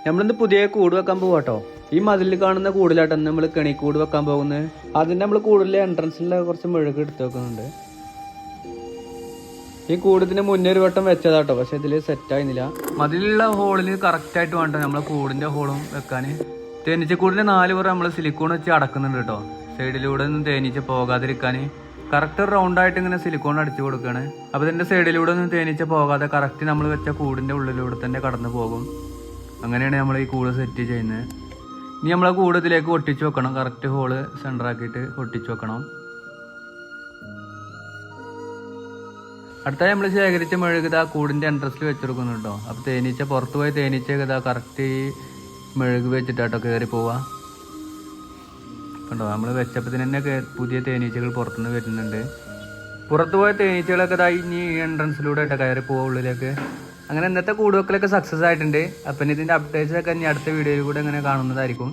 നമ്മളിന്ന് പുതിയ കൂട് വെക്കാൻ പോവാട്ടോ. ഈ മതിലിൽ കാണുന്ന കൂടിലാട്ടോ നമ്മൾ കെണി കൂട് വെക്കാൻ പോകുന്നത്. അതിന്റെ നമ്മൾ കൂടിലെ എൻട്രൻസിലെ കുറച്ച് മെഴുക് എടുത്ത് വെക്കുന്നുണ്ട്. ഈ കൂടത്തിന് മുന്നേ ഒരു വട്ടം വെച്ചതാട്ടോ, പക്ഷെ ഇതിൽ സെറ്റ് ആയിരുന്നില്ല. മതിലുള്ള ഹോളിൽ കറക്റ്റ് ആയിട്ട് വേണ്ട നമ്മളെ കൂടിന്റെ ഹോളും വെക്കാൻ. തേനീച്ചക്കൂടിന്റെ 4 പുറം നമ്മൾ സിലിക്കോൺ വെച്ച് അടക്കുന്നുണ്ട് കേട്ടോ. സൈഡിലൂടെ ഒന്നും തേനീച്ച പോകാതിരിക്കാൻ കറക്റ്റ് റൗണ്ടായിട്ട് ഇങ്ങനെ സിലിക്കോൺ അടിച്ചു കൊടുക്കുകയാണ്. അപ്പോൾ ഇതിന്റെ സൈഡിലൂടെ ഒന്നും തേനീച്ച പോകാതെ കറക്റ്റ് നമ്മൾ വെച്ച കൂടിന്റെ ഉള്ളിലൂടെ തന്നെ കടന്നു പോകും. അങ്ങനെയാണ് നമ്മൾ ഈ കൂട് സെറ്റ് ചെയ്യുന്നത്. ഇനി നമ്മളെ കൂട് ഇതിലേക്ക് ഒട്ടിച്ചു വെക്കണം. കറക്റ്റ് ഹോള് സെൻറ്ററാക്കിയിട്ട് ഒട്ടിച്ചു വെക്കണം. അടുത്തായി നമ്മൾ ശേഖരിച്ച മെഴുകുത കൂടിൻ്റെ എൻട്രൻസിൽ വെച്ചെടുക്കുന്നു കേട്ടോ. അപ്പോൾ തേനീച്ച പുറത്ത് പോയി തേനീച്ച കറക്റ്റ് ഈ മെഴുക് വെച്ചിട്ടാട്ടോ കയറി പോവുക. കണ്ടോ, നമ്മൾ വെച്ചപ്പോൾ തന്നെ പുതിയ തേനീച്ചകൾ പുറത്തുനിന്ന് വരുന്നുണ്ട്. പുറത്ത് പോയ തേനീച്ചകളൊക്കെ ഇനി എൻട്രൻസിലൂടെ ആയിട്ടോ കയറി പോവുക ഉള്ളിലേക്ക്. അങ്ങനെ ഇന്നത്തെ കൂടുവെക്കലൊക്കെ സക്സസ് ആയിട്ടുണ്ട്. അപ്പം ഇതിൻ്റെ അപ്ഡേറ്റ്സ് ഒക്കെ ഇനി അടുത്ത വീഡിയോയിൽ കൂടെ ഇങ്ങനെ കാണുന്നതായിരിക്കും.